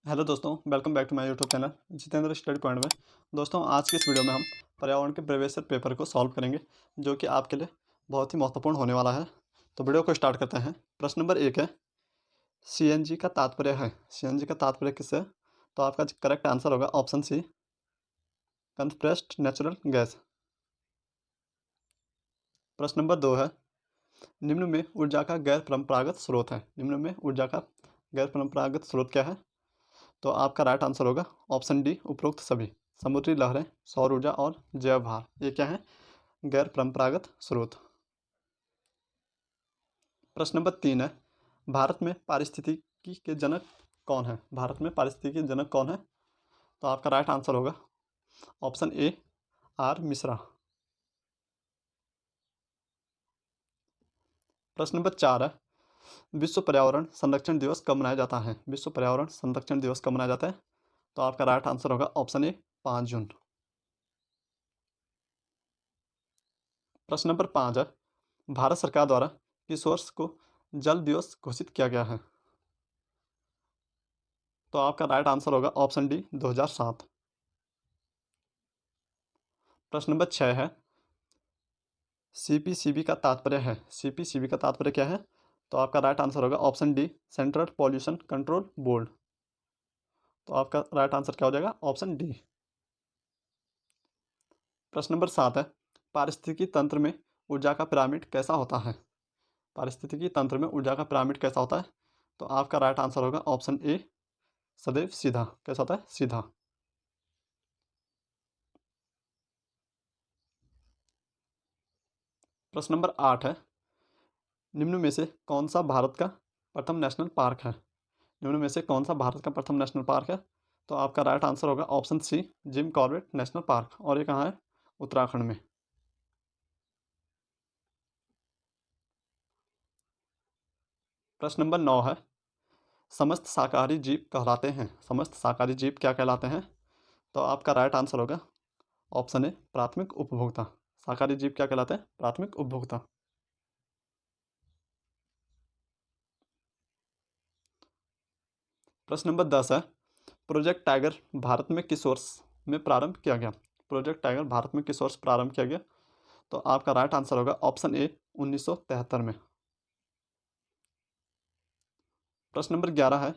Hello दोस्तों, welcome back to my YouTube channel Jitendra study point में। दोस्तों, आज की इस वीडियो में हम पर्यावरण के प्रवेश पेपर को सॉल्व करेंगे, जो कि आपके लिए बहुत ही महत्वपूर्ण होने वाला है। तो वीडियो को स्टार्ट करते हैं। प्रश्न नंबर 1 है, सीएनजी का तात्पर्य है। सीएनजी का तात्पर्य किससे? तो आपका करेक्ट आंसर होगा option C, compressed natural gas. प्रश्न नंबर 2 है, निम्न में ऊर्जा का गैर परंपरागत स्रोत है। निम्न में ऊर्जा का गैर परंपरागत स्रोत क्या है? तो आपका राइट आंसर होगा ऑप्शन डी, उपरोक्त सभी। समुद्री लहरें, सौर ऊर्जा और जैव भार, ये क्या है? गैर परंपरागत स्रोत। प्रश्न नंबर 3 है, भारत में पारिस्थितिकी के जनक कौन है? भारत में पारिस्थितिकी के जनक कौन है? तो आपका राइट आंसर होगा ऑप्शन ए, आर मिश्रा। प्रश्न नंबर 4 है, विश्व पर्यावरण संरक्षण दिवस कब मनाया जाता है? विश्व पर्यावरण संरक्षण दिवस कब मनाया जाता है? तो आपका राइट आंसर होगा ऑप्शन ए, 5 जून। प्रश्न नंबर 5 है, भारत सरकार द्वारा किस वर्ष को जल दिवस घोषित किया गया है? तो आपका राइट आंसर होगा ऑप्शन डी, 2007। प्रश्न नंबर 6 है, सीपीसीबी का तात्पर्य है। सीपीसीबी का तात्पर्य क्या है? तो आपका राइट आंसर होगा option D, central pollution control board. तो आपका राइट आंसर क्या हो जाएगा? Option D. प्रश्न नंबर 7 है, पारिस्थितिकी तंत्र में ऊर्जा का पिरामिड कैसा होता है? पारिस्थितिकी तंत्र में ऊर्जा का पिरामिड कैसा होता है? तो आपका राइट आंसर होगा ऑप्शन ए, सदैव सीधा। कैसा होता है? सीधा। प्रश्न नंबर 8 है, निम्न में से कौन सा भारत का प्रथम नेशनल पार्क है? निम्न में से कौन सा भारत का प्रथम नेशनल पार्क है? तो आपका राइट आंसर होगा option C, Jim Corbett national park. और ये कहाँ है? उत्तराखंड में। प्रश्न नंबर 9 है, समस्त शाकाहारी जीव कहलाते हैं। समस्त शाकाहारी जीव क्या कहलाते हैं? तो आपका राइट आंसर होगा ऑप्शन ए, प्राथमिक उपभोक्ता। शाकाहारी जीव क्या कहलाते हैं? प्राथमिक उपभोक्ता। प्रश्न नंबर 10 है, प्रोजेक्ट टाइगर भारत में किस वर्ष में प्रारंभ किया गया? प्रोजेक्ट टाइगर भारत में किस वर्ष प्रारंभ किया गया? तो आपका राइट आंसर होगा ऑप्शन ए, 1973 में। प्रश्न नंबर 11 है,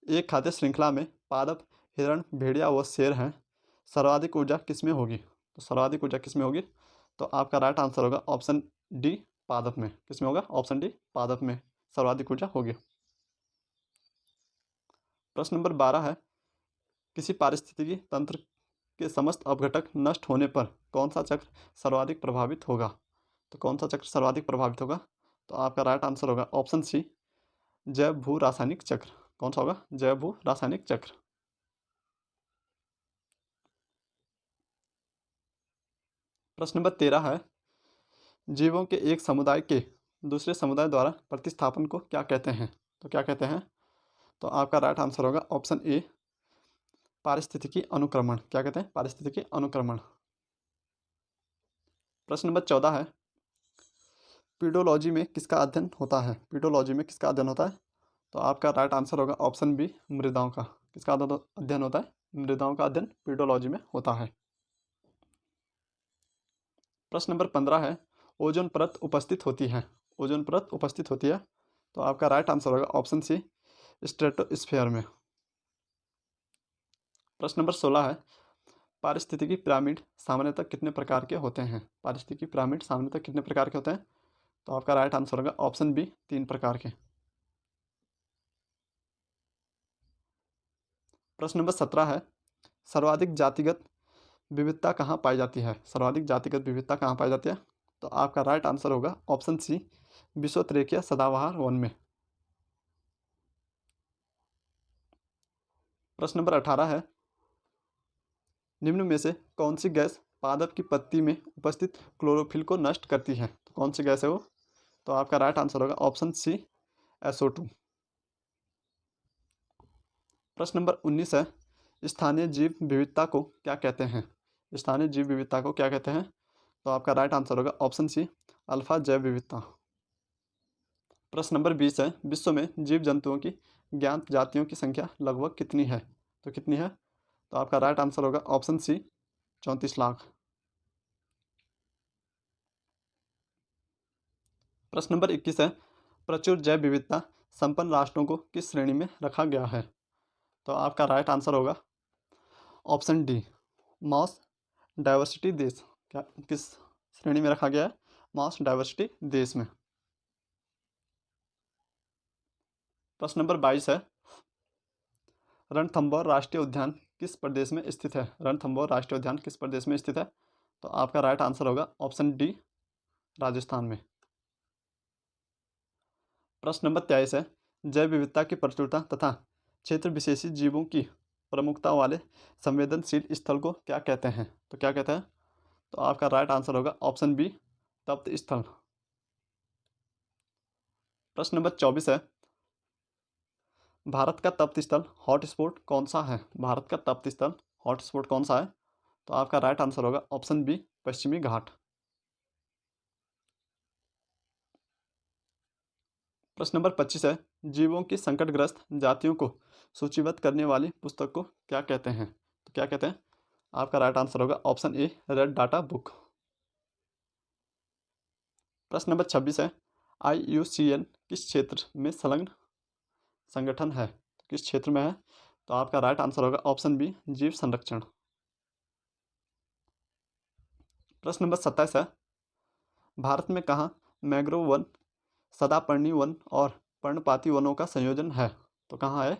एक खाद्य श्रृंखला में पादप, हिरण, भेड़िया व शेर हैं। सर्वाधिक ऊर्जा किसमें होगी? तो सर्वाधिक ऊर्जा किसमें होगी? तो आपका राइट आंसर होगा ऑप्शन डी, पादप में। किसमें होगा? ऑप्शन डी, पादप में सर्वाधिक ऊर्जा होगी। प्रश्न नंबर 12 है, किसी पारिस्थितिकी तंत्र के समस्त अपघटक नष्ट होने पर कौन सा चक्र सर्वाधिक प्रभावित होगा? तो कौन सा चक्र सर्वाधिक प्रभावित होगा? तो आपका राइट आंसर होगा ऑप्शन सी, जैव भू रासायनिक चक्र। कौन सा होगा? जैव भू रासायनिक चक्र। प्रश्न नंबर 13 है, जीवों के एक समुदाय के दूसरे समुदाय द्वारा प्रतिस्थापन को क्या कहते हैं? तो क्या कहते हैं? तो आपका राइट आंसर होगा ऑप्शन ए, पारिस्थितिकी अनुक्रमण। क्या कहते हैं? पारिस्थितिकी अनुक्रमण। प्रश्न नंबर 14 है, पीडोलॉजी में किसका अध्ययन होता है? पीडोलॉजी में किसका अध्ययन होता है? तो आपका राइट आंसर होगा ऑप्शन बी, मृदाओं का। किसका अध्ययन होता है? मृदाओं का अध्ययन पीडोलॉजी में होता है। प्रश्न नंबर 15 है, ओजोन परत उपस्थित होती है। ओजोन परत उपस्थित होती है। तो आपका राइट आंसर होगा ऑप्शन सी, स्ट्रेटोस्फेयर में। प्रश्न नंबर 16 है, पारिस्थितिकी पिरामिड सामान्यतः कितने प्रकार के होते हैं? पारिस्थितिकी पिरामिड सामान्यतः कितने प्रकार के होते हैं? तो आपका राइट आंसर होगा ऑप्शन बी, 3 प्रकार के। प्रश्न नंबर 17 है, सर्वाधिक जातिगत विविधता कहाँ पाई जाती है? सर्वाधिक जातिगत विविधता कहाँ पाई जाती है? तो आपका राइट आंसर होगा ऑप्शन सी, विषुवत सदाबहार वन में। प्रश्न नंबर 18 है, निम्न में से कौन सी गैस पादप की पत्ती में उपस्थित क्लोरोफिल को नष्ट करती है? तो कौन सी गैस है वो? तो आपका राइट आंसर होगा ऑप्शन सी, SO2। प्रश्न नंबर 19 है, स्थानीय जीव विविधता को क्या कहते हैं? स्थानीय जीव विविधता को क्या कहते हैं? तो आपका राइट आंसर होगा ऑप्शन सी, अल्फा जैव विविधता। प्रश्न नंबर 20 है, विश्व में जीव जंतुओं की ज्ञात जातियों की संख्या लगभग कितनी है? तो कितनी है? तो आपका राइट आंसर होगा ऑप्शन सी, 34 लाख। प्रश्न नंबर 21 है, प्रचुर जैव विविधता संपन्न राष्ट्रों को किस श्रेणी में रखा गया है? तो आपका राइट आंसर होगा ऑप्शन डी, मॉस डाइवर्सिटी देश। क्या किस श्रेणी में रखा गया है? मॉस डाइवर्सिटी देश में। प्रश्न नंबर 22 है, रणथंभौर राष्ट्रीय उद्यान किस प्रदेश में स्थित है? रणथंभौर राष्ट्रीय उद्यान किस प्रदेश में स्थित है? तो आपका राइट आंसर होगा ऑप्शन डी, राजस्थान में। प्रश्न नंबर 23 है, जैव विविधता की प्रचुरता तथा क्षेत्र विशेषी जीवों की प्रमुखता वाले संवेदनशील स्थल को क्या कहते हैं? तो क्या कहते हैं? तो आपका राइट आंसर होगा ऑप्शन बी, तप्त स्थल। प्रश्न नंबर 24 है, भारत का तप्त स्थल हॉटस्पॉट कौन सा है? भारत का तप्त स्थल हॉटस्पॉट कौन सा है? तो आपका राइट आंसर होगा ऑप्शन बी, पश्चिमी घाट। प्रश्न नंबर 25 है, जीवों की संकटग्रस्त जातियों को सूचीबद्ध करने वाली पुस्तक को क्या कहते हैं? तो क्या कहते हैं? आपका राइट आंसर होगा option A, red data book. प्रश्न नंबर 26 है, IUCN किस क्षेत्र में संलग्न संगठन है? किस क्षेत्र में है? तो आपका राइट आंसर होगा ऑप्शन बी, जीव संरक्षण। प्रश्न नंबर 27 है, भारत में कहाँ मैंग्रोव वन, सदापर्णी वन और पर्णपाती वनों का संयोजन है? तो कहाँ है?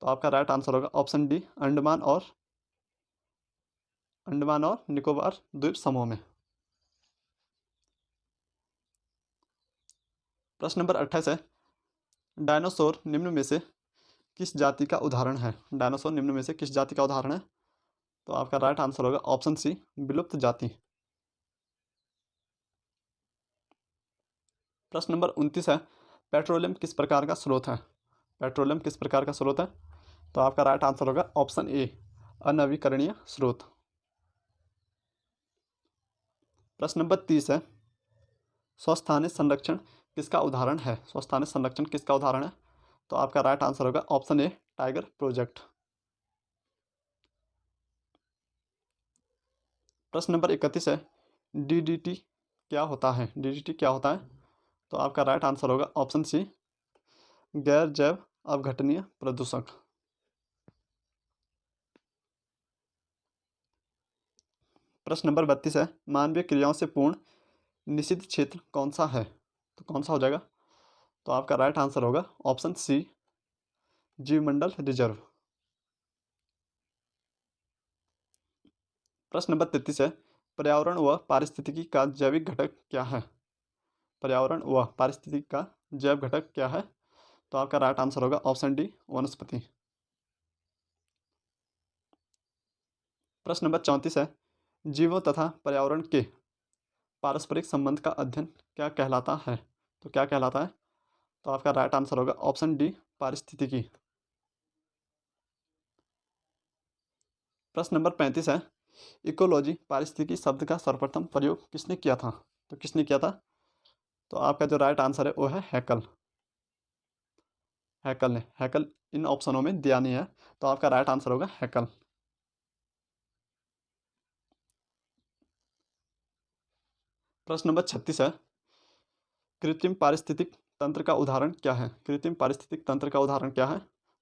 तो आपका राइट आंसर होगा ऑप्शन डी, अंडमान और निकोबार द्वीप समूह में। प्रश्न नंबर 28 है, डायनासोर निम्न में से किस जाति का उदाहरण है? डायनासोर निम्न में से किस जाति का उदाहरण है? तो आपका राइट आंसर होगा ऑप्शन सी, विलुप्त जाति। प्रश्न नंबर 29 है, पेट्रोलियम किस प्रकार का स्रोत है? पेट्रोलियम किस प्रकार का स्रोत है? तो आपका राइट आंसर होगा ऑप्शन ए, अनवीकरणीय स्रोत। प्रश्न नंबर 30 है, स्वस्थानी संरक्षण किसका उदाहरण है? स्वस्थानी संरक्षण किसका उदाहरण है? तो आपका राइट आंसर होगा ऑप्शन ए, टाइगर प्रोजेक्ट। प्रश्न नंबर 31 है, DDT क्या होता है? DDT क्या होता है? तो आपका राइट आंसर होगा ऑप्शन सी, गैर जैव अपघटनीय प्रदूषक। प्रश्न नंबर 32 है, मानवीय क्रियाओं से पूर्ण निषिद्ध क्षेत्र कौन सा है? तो कौन सा हो जाएगा? तो आपका राइट आंसर होगा ऑप्शन सी, जीवमंडल रिजर्व। प्रश्न नंबर 33 है, पर्यावरण व पारिस्थितिकी का जैविक घटक क्या है? पर्यावरण व पारिस्थितिकी का जैव घटक क्या है? तो आपका राइट आंसर होगा ऑप्शन डी, वनस्पति। प्रश्न नंबर 34 है, जीवों तथा पर्यावरण के पारस्परिक संबंध का अध्ययन क्या कहलाता है? तो क्या कहलाता है? तो आपका राइट आंसर होगा ऑप्शन डी, पारिस्थितिकी। प्रश्न नंबर 35 है, इकोलॉजी पारिस्थितिकी शब्द का सर्वप्रथम प्रयोग किसने किया था? तो किसने किया था? तो आपका जो राइट आंसर है वो है हैकल। हैकल ने, हैकल इन ऑप्शनों में दिया नहीं है, तो आपका राइट आंसर होगा हैकल। प्रश्न नंबर 36 है, कृत्रिम पारिस्थितिक तंत्र का उदाहरण क्या है? कृत्रिम पारिस्थितिक तंत्र का उदाहरण क्या है?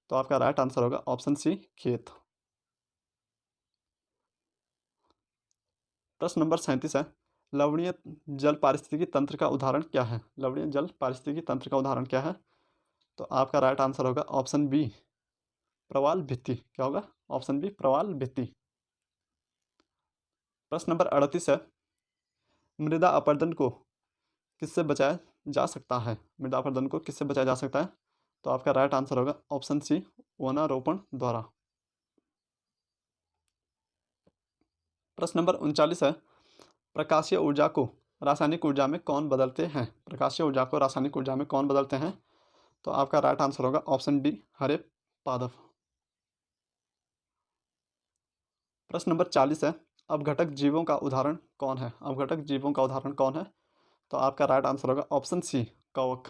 तो आपका राइट आंसर होगा ऑप्शन सी, खेत। प्रश्न नंबर 37 है, लवणीय जल पारिस्थितिकी तंत्र का उदाहरण क्या है? लवणीय जल पारिस्थितिकी तंत्र का उदाहरण क्या है? तो आपका राइट आंसर होगा ऑप्शन बी, प्रवाल भित्ति। क्या होगा? ऑप्शन बी, प्रवाल भित्ति। प्रश्न नंबर 38 है, मृदा अपरदन को किससे बचाया जा सकता है? मृदा अपरदन को किससे बचाया जा सकता है? तो आपका राइट आंसर होगा ऑप्शन सी, वनारोपण द्वारा। प्रश्न नंबर 39 है, प्रकाशीय ऊर्जा को रासायनिक ऊर्जा में कौन बदलते हैं? प्रकाशीय ऊर्जा को रासायनिक ऊर्जा में कौन बदलते हैं? तो आपका राइट आंसर होगा ऑप्शन डी, हरे पादप। प्रश्न नंबर 40 है, अपघटक जीवों का उदाहरण कौन है? अपघटक जीवों का उदाहरण कौन है? तो आपका राइट आंसर होगा ऑप्शन सी, कवक।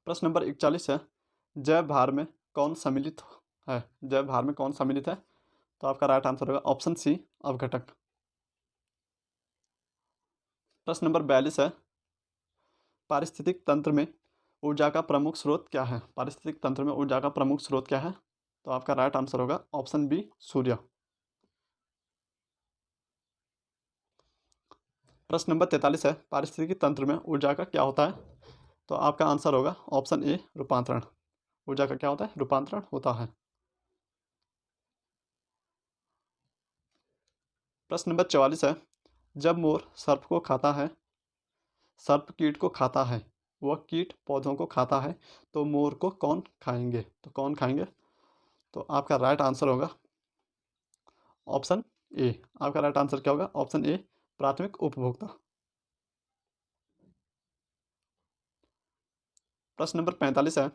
प्रश्न नंबर 41 है, जय भार में कौन सम्मिलित है? जय भार में कौन सम्मिलित है? तो आपका राइट आंसर होगा ऑप्शन सी, अवघटक। प्रश्न नंबर 42 है, पारिस्थितिक तंत्र में ऊर्जा का प्रमुख स्रोत क्या है? पारिस्थितिक तंत्र में ऊर्जा का प्रमुख स्रोत क्या है? तो आपका राइट आंसर होगा ऑप्शन बी, सूर्य। प्रश्न नंबर 43 है, पारिस्थितिकी तंत्र में ऊर्जा का क्या होता है? तो आपका आंसर होगा ऑप्शन ए, रूपांतरण। ऊर्जा का क्या होता है? रूपांतरण होता है। प्रश्न नंबर 44 है, जब मोर सर्प को खाता है, सर्प कीट को खाता है, वह कीट पौधों को खाता है, तो मोर को कौन खाएंगे? तो कौन खाएंगे? तो आपका राइट आंसर होगा ऑप्शन ए। आपका राइट आंसर क्या होगा? ऑप्शन ए, प्राथमिक उपभोक्ता। प्रश्न नंबर 45 है,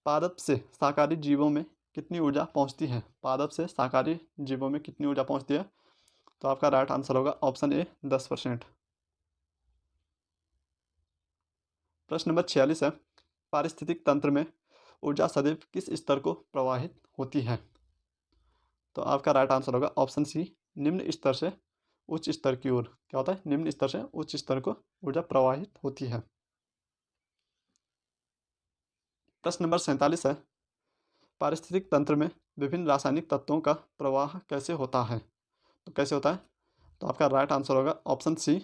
पादप से शाकाहारी जीवों में कितनी ऊर्जा पहुंचती है? पादप से शाकाहारी जीवों में कितनी ऊर्जा पहुंचती है? तो आपका राइट आंसर होगा ऑप्शन ए, 10%। प्रश्न नंबर 46 है, पारिस्थितिक तंत्र में ऊर्जा सदैव किस स्तर को प्रवाहित होती है? तो आपका राइट आंसर होगा ऑप्शन सी, निम्न स्तर से उच्च स्तर की ओर। क्या होता है? निम्न स्तर से उच्च स्तर को ऊर्जा प्रवाहित होती है। प्रश्न नंबर 47 है, पारिस्थितिक तंत्र में विभिन्न रासायनिक तत्वों का प्रवाह कैसे होता है? तो कैसे होता है? तो आपका राइट आंसर होगा ऑप्शन सी,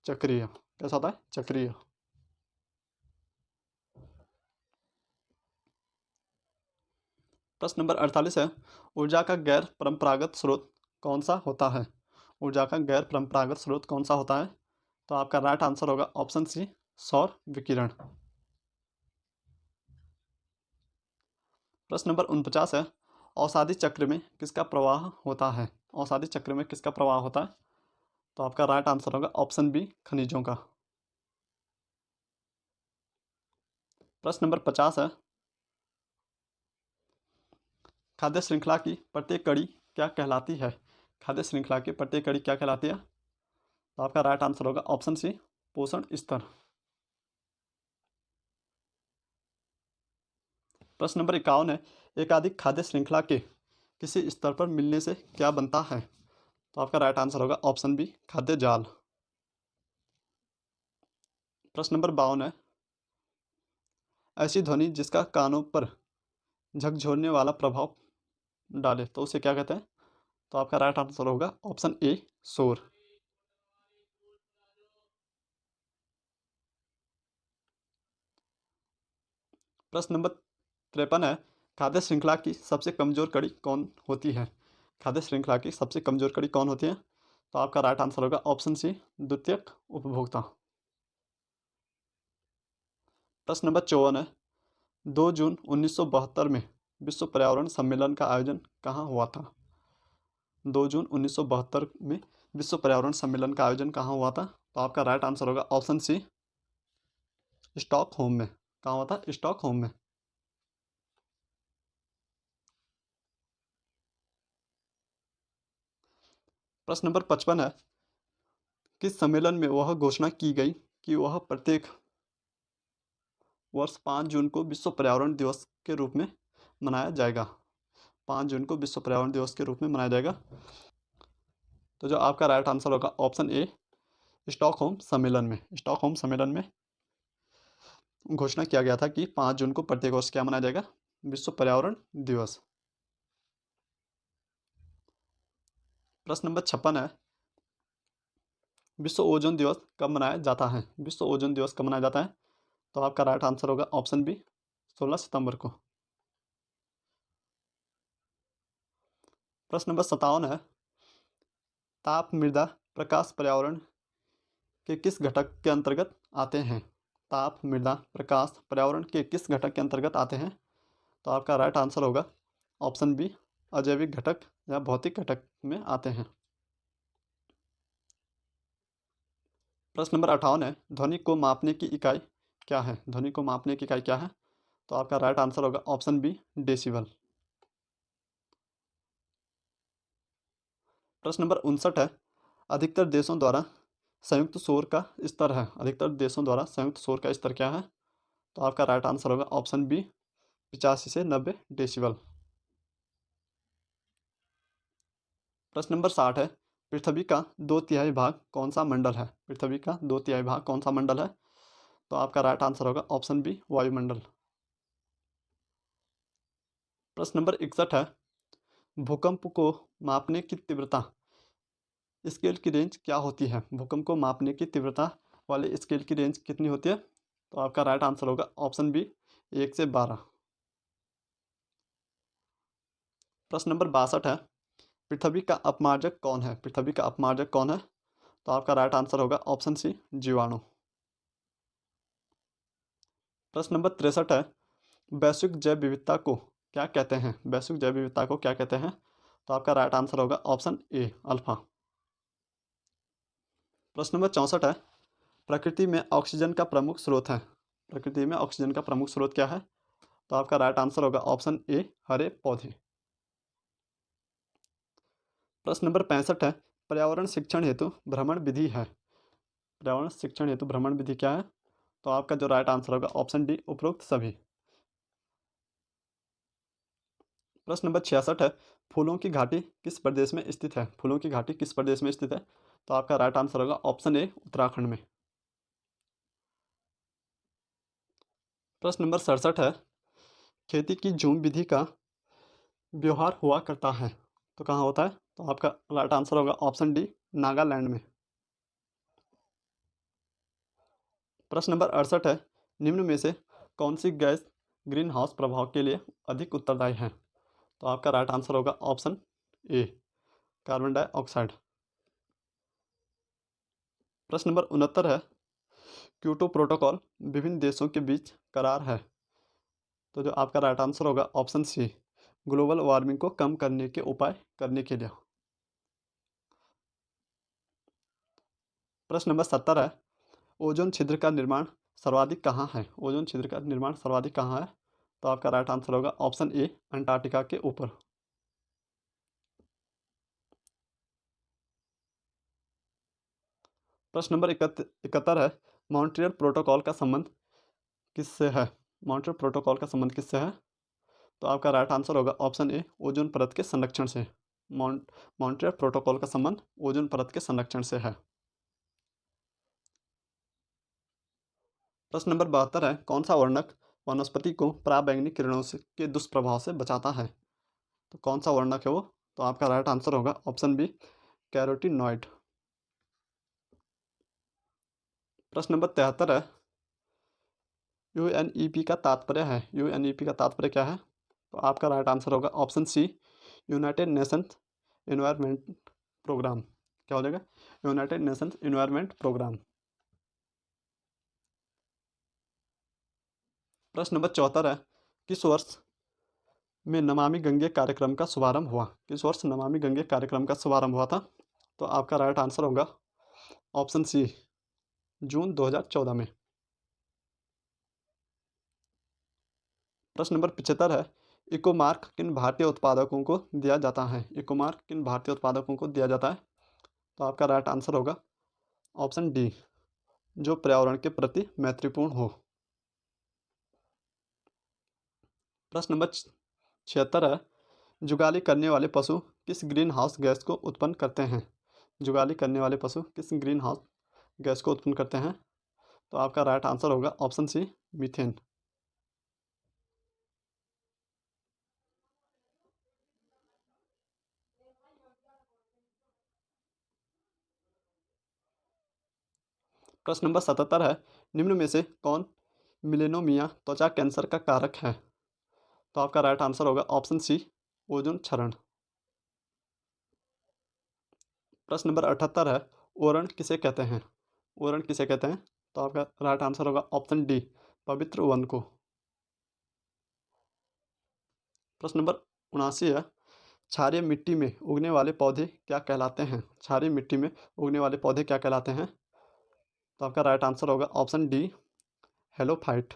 चक्रीय। कैसा होता है? चक्रीय। प्रश्न नंबर 48 है, ऊर्जा का गैर परंपरागत स्रोत कौन सा होता है? ऊर्जा का गैर परंपरागत स्रोत कौन सा होता है? तो आपका राइट आंसर होगा ऑप्शन सी, सौर विकिरण। प्रश्न नंबर 49 है, औषधि चक्र में किसका प्रवाह होता है? औषधि चक्र में किसका प्रवाह होता है? तो आपका राइट आंसर होगा ऑप्शन बी, खनिजों का। प्रश्न नंबर 50 है, खाद्य श्रृंखला की प्रत्येक कड़ी क्या कहलाती है? खाद्य श्रृंखला की प्रत्येक कड़ी क्या कहलाती है? तो आपका राइट आंसर होगा ऑप्शन सी, पोषण स्तर। प्रश्न नंबर 51 है, एकाधिक खाद्य श्रृंखला के किसी स्तर पर मिलने से क्या बनता है? तो आपका राइट आंसर होगा ऑप्शन बी, खाद्य जाल। प्रश्न नंबर 52 है, ऐसी ध्वनि जिसका कानों पर झकझोरने वाला प्रभाव डाले तो उसे क्या कहते हैं? तो आपका राइट आंसर होगा ऑप्शन ए, शोर। प्रश्न नंबर 53 है, खाद्य श्रृंखला की सबसे कमजोर कड़ी कौन होती है? खाद्य श्रृंखला की सबसे कमजोर कड़ी कौन होती है? तो आपका राइट आंसर होगा ऑप्शन सी, द्वितीयक उपभोक्ता। प्रश्न नंबर 54 है, 2 जून 1972 में विश्व पर्यावरण सम्मेलन का आयोजन कहाँ हुआ था? 2 जून 1972 में विश्व पर्यावरण सम्मेलन का आयोजन कहाँ हुआ था? तो आपका राइट आंसर होगा ऑप्शन सी, स्टॉकहोम में। कहाँ हुआ था? स्टॉकहोम में। प्रश्न नंबर 55 है, किस सम्मेलन में वह घोषणा की गई कि वह प्रत्येक वर्ष 5 जून को विश्व पर्यावरण दिवस के रूप में मनाया जाएगा? 5 जून को विश्व पर्यावरण दिवस के रूप में मनाया जाएगा। तो जो आपका राइट आंसर होगा ऑप्शन ए, स्टॉकहोम सम्मेलन में। स्टॉकहोम सम्मेलन में घोषणा किया गया था कि 5 जून को प्रत्येक वर्ष क्या मनाया जाएगा? विश्व पर्यावरण दिवस। प्रश्न नंबर 56 है, विश्व ओजोन दिवस कब मनाया जाता है? विश्व ओजोन दिवस कब मनाया जाता है? तो आपका राइट आंसर होगा ऑप्शन बी, 16 सितंबर को। प्रश्न नंबर 57 है, ताप, मृदा, प्रकाश पर्यावरण के किस घटक के अंतर्गत आते हैं? ताप, मृदा, प्रकाश पर्यावरण के किस घटक के अंतर्गत आते हैं? तो आपका राइट आंसर होगा ऑप्शन बी, अजैविक घटक या भौतिक घटक में आते हैं। प्रश्न नंबर 58 है, ध्वनि को मापने की इकाई क्या है? ध्वनि को मापने की इकाई क्या है? तो आपका राइट आंसर होगा ऑप्शन बी, डेसिबल। प्रश्न नंबर 59 है, अधिकतर देशों द्वारा संयुक्त शोर का स्तर है। अधिकतर देशों द्वारा संयुक्त शोर का स्तर क्या है? तो आपका राइट आंसर होगा ऑप्शन बी 85 से 90 डेसिबल। प्रश्न नंबर 60 है, पृथ्वी का 2/3 भाग कौन सा मंडल है? पृथ्वी का 2/3 भाग कौन सा मंडल है? तो आपका राइट आंसर होगा ऑप्शन बी वायुमंडल। प्रश्न नंबर 61 है, भूकंप को मापने की तीव्रता स्केल की रेंज क्या होती है? भूकंप को मापने की तीव्रता वाले स्केल की रेंज कितनी होती है? तो आपका राइट आंसर होगा ऑप्शन बी 1 से 12। प्रश्न नंबर 62 है, पृथ्वी का अपमार्जक कौन है? पृथ्वी का अपमार्जक कौन है? तो आपका राइट आंसर होगा ऑप्शन सी जीवाणु। प्रश्न नंबर 63 है, वैश्विक जैव विविधता को क्या कहते हैं? वैश्विक जैव विविधता को क्या कहते हैं? तो आपका राइट आंसर होगा ऑप्शन ए अल्फा। प्रश्न नंबर 64 है, प्रकृति में ऑक्सीजन का प्रमुख स्रोत है? प्रकृति में ऑक्सीजन का प्रमुख स्रोत क्या है? तो आपका राइट आंसर होगा ऑप्शन ए हरे पौधे। प्रश्न नंबर 65 है, पर्यावरण शिक्षण हेतु भ्रमण विधि है? पर्यावरण शिक्षण हेतु भ्रमण विधि क्या है? तो आपका जो राइट आंसर होगा ऑप्शन डी उपरोक्त सभी। प्रश्न नंबर 66 है, फूलों की घाटी किस प्रदेश में स्थित है? फूलों की घाटी किस प्रदेश में स्थित है? तो आपका राइट आंसर होगा ऑप्शन ए उत्तराखंड में। प्रश्न नंबर 67 है, खेती की झूम विधि का व्यवहार हुआ करता है तो कहाँ होता है? तो आपका राइट आंसर होगा ऑप्शन डी नागालैंड में। प्रश्न नंबर 68 है, निम्न में से कौन सी गैस ग्रीन हाउस प्रभाव के लिए अधिक उत्तरदायी है? तो आपका राइट आंसर होगा ऑप्शन ए कार्बन डाइऑक्साइड। प्रश्न नंबर 69 है, क्योटो प्रोटोकॉल विभिन्न देशों के बीच करार है तो जो आपका राइट आंसर होगा ऑप्शन सी ग्लोबल वार्मिंग को कम करने के उपाय करने के लिए। प्रश्न नंबर 70 है, ओजोन छिद्र का निर्माण सर्वाधिक कहाँ है? ओजोन छिद्र का निर्माण सर्वाधिक कहाँ है? तो आपका राइट आंसर होगा ऑप्शन ए अंटार्कटिका के ऊपर। प्रश्न नंबर 71 है, मॉन्ट्रियल प्रोटोकॉल का संबंध किससे है? मॉन्ट्रियल प्रोटोकॉल का संबंध किससे है? तो आपका राइट आंसर होगा ऑप्शन ए ओजोन परत के संरक्षण से। मॉन्ट्रियल प्रोटोकॉल का संबंध ओजोन परत के संरक्षण से है। प्रश्न नंबर 72 है, कौन सा वर्णक वनस्पति को पराबैंगनी किरणों से के दुष्प्रभाव से बचाता है? तो कौन सा वर्णक है वो? तो आपका राइट आंसर होगा ऑप्शन बी कैरोटीनॉइड। प्रश्न नंबर 73 है, यूएनईपी का तात्पर्य है? यूएनईपी का तात्पर्य क्या है? तो आपका राइट आंसर होगा option C United Nations environment programme. क्या हो जाएगा? United Nations environment programme. प्रश्न नंबर 74 है, किस वर्ष में नमामि गंगे कार्यक्रम का शुभारंभ हुआ? किस वर्ष नमामि गंगे कार्यक्रम का शुभारंभ हुआ था? तो आपका राइट आंसर होगा ऑप्शन सी जून 2014 में। प्रश्न नंबर 75 है, इकोमार्क किन भारतीय उत्पादकों को दिया जाता है? इकोमार्क किन भारतीय उत्पादकों को दिया जाता है? तो आपका राइट आंसर होगा ऑप्शन डी जो पर्यावरण के प्रति मैत्रीपूर्ण हो। प्रश्न नंबर 76 है, जुगाली करने वाले पशु किस ग्रीन हाउस गैस को उत्पन्न करते हैं? जुगाली करने वाले पशु किस ग्रीन हाउस गैस को उत्पन्न करते हैं? तो आपका राइट आंसर होगा ऑप्शन सी मीथेन। प्रश्न नंबर 77 है, निम्न में से कौन मिलेनोमिया त्वचा कैंसर का कारक है? तो आपका राइट आंसर होगा ऑप्शन सी ओजोन क्षरण। प्रश्न नंबर 78 है, ओरण किसे कहते हैं? ओरण किसे कहते हैं? तो आपका राइट आंसर होगा ऑप्शन डी पवित्र वन को। प्रश्न नंबर 79 है, क्षारीय मिट्टी में उगने वाले पौधे क्या कहलाते हैं? क्षारीय मिट्टी में उगने वाले पौधे क्या कहलाते हैं? तो आपका राइट आंसर होगा ऑप्शन डी हेलोफाइट।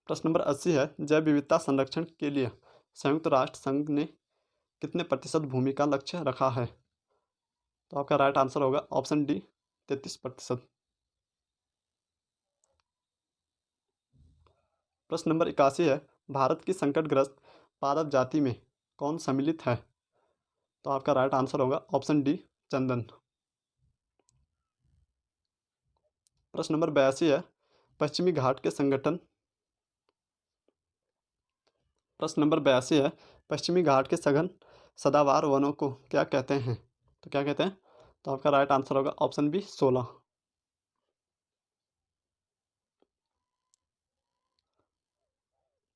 प्रश्न नंबर 80 है, जैव विविधता संरक्षण के लिए संयुक्त राष्ट्र संघ ने कितने प्रतिशत भूमि का लक्ष्य रखा है? तो आपका राइट आंसर होगा ऑप्शन डी 33%। प्रश्न नंबर 81 है, भारत की संकटग्रस्त पादप जाति में कौन सम्मिलित है? तो आपका राइट आंसर होगा ऑप्शन डी, चंदन। प्रश्न नंबर 82 है, पश्चिमी घाट के संगठन प्रश्न नंबर 82 है, पश्चिमी घाट के सघन सदाबहार वनों को क्या कहते हैं? तो क्या कहते हैं? तो आपका राइट आंसर होगा ऑप्शन बी, 16।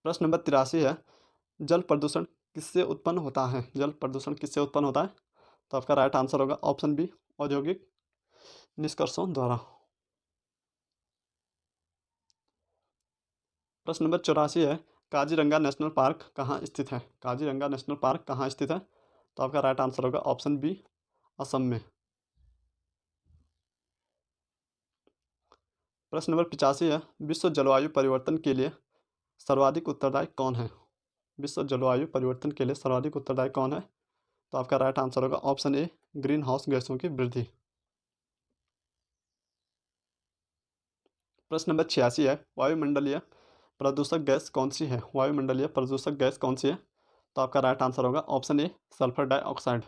प्रश्न नंबर 83 है, जल प्रदूषण किससे उत्पन्न होता है? जल प्रदूषण किससे उत्पन्न होता है? तो आपका राइट आंसर होगा ऑप्शन बी, औद्योगिक निष्कर्षों द्वारा। प्रश्न नंबर 84 है, काजीरंगा नेशनल पार्क कहाँ स्थित है? काजीरंगा नेशनल पार्क कहाँ स्थित है? तो आपका राइट आंसर होगा ऑप्शन बी, असम में। प्रश्न नंबर 85 है, विश्व जलवायु परिवर्तन के लिए सर्वाधिक उत्तरदायी कौन है? विश्व जलवायु परिवर्तन के लिए सर्वाधिक उत्तरदायी कौन है? तो आपका राइट आंसर होगा ऑप्शन ए, ग्रीन हाउस गैसों की वृद्धि। प्रश्न नंबर 86 है, वायुमंडलीय प्रदूषक गैस कौन सी है? वायुमंडलीय प्रदूषक गैस कौन सी है? तो आपका राइट आंसर होगा ऑप्शन ए, सल्फर डाइऑक्साइड।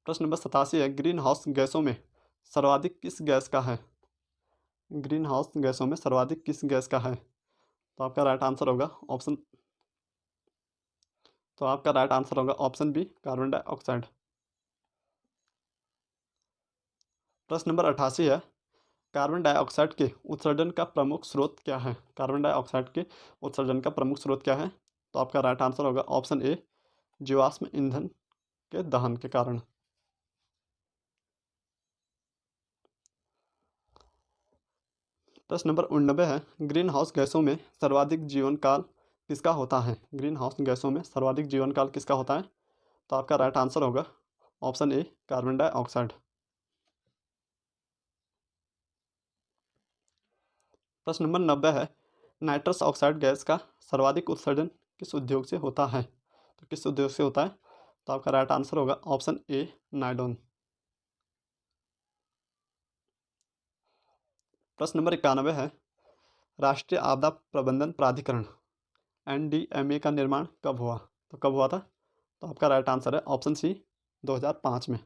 प्रश्न नंबर 87 है, ग्रीन हाउस गैसों में सर्वाधिक किस गैस का है? ग्रीन हाउस गैसों में सर्वाधिक किस गैस का है? तो आपका राइट आंसर होगा ऑप्शन बी, कार्बन डाइऑक्साइड। प्रश्न नंबर 88 है, कार्बन डाइऑक्साइड के उत्सर्जन का प्रमुख स्रोत क्या है? कार्बन डाइऑक्साइड के उत्सर्जन का प्रमुख स्रोत क्या है? तो आपका राइट आंसर होगा ऑप्शन ए, जीवाश्म ईंधन के दहन के कारण। प्रश्न नंबर 89 है, ग्रीन हाउस गैसों में सर्वाधिक जीवन काल किसका होता है? ग्रीन हाउस गैसों में सर्वाधिक जीवन काल किसका होता है? तो आपका राइट आंसर होगा ऑप्शन ए, कार्बन डाइऑक्साइड। प्रश्न नंबर 90 है, नाइट्रस ऑक्साइड गैस का सर्वाधिक उत्सर्जन किस उद्योग से होता है? तो किस उद्योग से होता है? तो आपका राइट आंसर होगा ऑप्शन ए, नायलॉन। प्रश्न नंबर 91 है, राष्ट्रीय आपदा प्रबंधन प्राधिकरण NDMA का निर्माण कब हुआ? तो कब हुआ था? तो आपका राइट आंसर है ऑप्शन सी, 2005 में।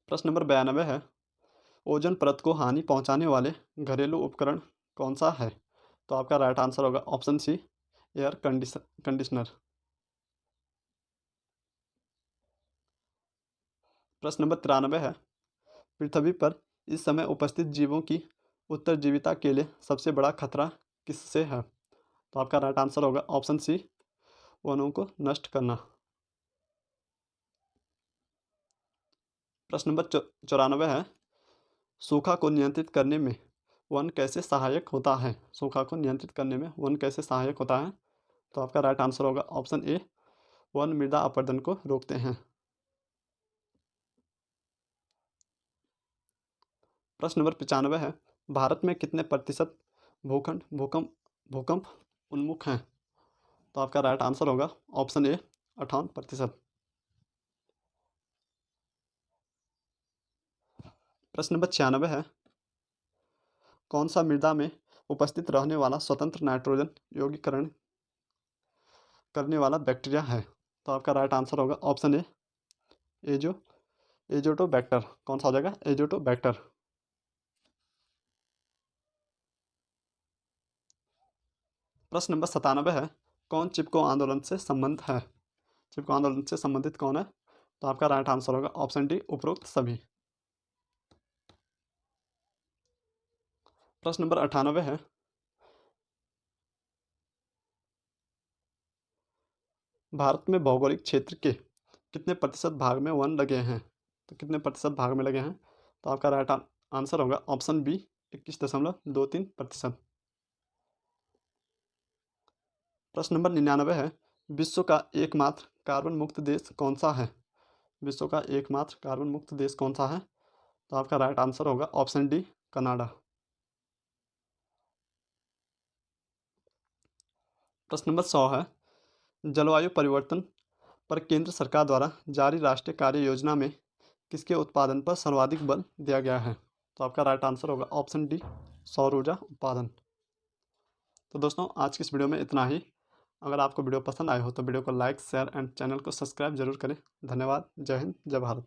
प्रश्न नंबर 92 है, ओजोन परत को हानि पहुंचाने वाले घरेलू उपकरण कौन सा है? तो आपका राइट आंसर होगा ऑप्शन सी, एयर कंडीशनर। प्रश्न नंबर 93 है, पृथ्वी पर इस समय उपस्थित जीवों की उत्तरजीविता के लिए सबसे बड़ा खतरा किससे है? तो आपका राइट आंसर होगा ऑप्शन सी, वनों को नष्ट करना। प्रश्न नंबर 94 है, सूखा को नियंत्रित करने में वन कैसे सहायक होता है? सूखा को नियंत्रित करने में वन कैसे सहायक होता है? तो आपका राइट आंसर होगा ऑप्शन ए, वन मृदा अपरदन को रोकते हैं। प्रश्न नंबर 95 है, भारत में कितने प्रतिशत भूखंड भूकंप भूकंप उन्मुख हैं? तो आपका राइट आंसर होगा ऑप्शन ए, 58%। प्रश्न नंबर 96 है, कौन सा मृदा में उपस्थित रहने वाला स्वतंत्र नाइट्रोजन यौगिकरण करने वाला बैक्टीरिया है? तो आपका राइट आंसर होगा ऑप्शन ए, एजो एजोटोबैक्टर। कौन सा हो जाएगा? एजोटोबैक्टर। प्रश्न नंबर 97 है, कौन चिपको आंदोलन से संबंध है? चिपको आंदोलन से संबंधित कौन है? तो आपका राइट आंसर होगा ऑप्शन डी, उपरोक्त सभी। प्रश्न नंबर 98 है, भारत में भौगोलिक क्षेत्र के कितने प्रतिशत भाग में वन लगे हैं? तो कितने प्रतिशत भाग में लगे हैं? तो आपका राइट आंसर होगा ऑप्शन बी, 21.23%। प्रश्न नंबर 99 है, विश्व का एकमात्र कार्बन मुक्त देश कौन सा है? विश्व का एकमात्र कार्बन मुक्त देश कौन सा है? तो आपका राइट आंसर होगा ऑप्शन डी, कनाडा। प्रश्न नंबर 100 है, जलवायु परिवर्तन पर केंद्र सरकार द्वारा जारी राष्ट्रीय कार्य योजना में किसके उत्पादन पर सर्वाधिक बल दिया गया है? तो आपका राइट आंसर होगा ऑप्शन डी, सौर ऊर्जा उत्पादन। तो दोस्तों आज की इस वीडियो में इतना ही। अगर आपको वीडियो पसंद आए हो तो वीडियो को लाइक, शेयर एंड चैनल को सब्सक्राइब जरूर करें। धन्यवाद। जय हिंद, जय भारत।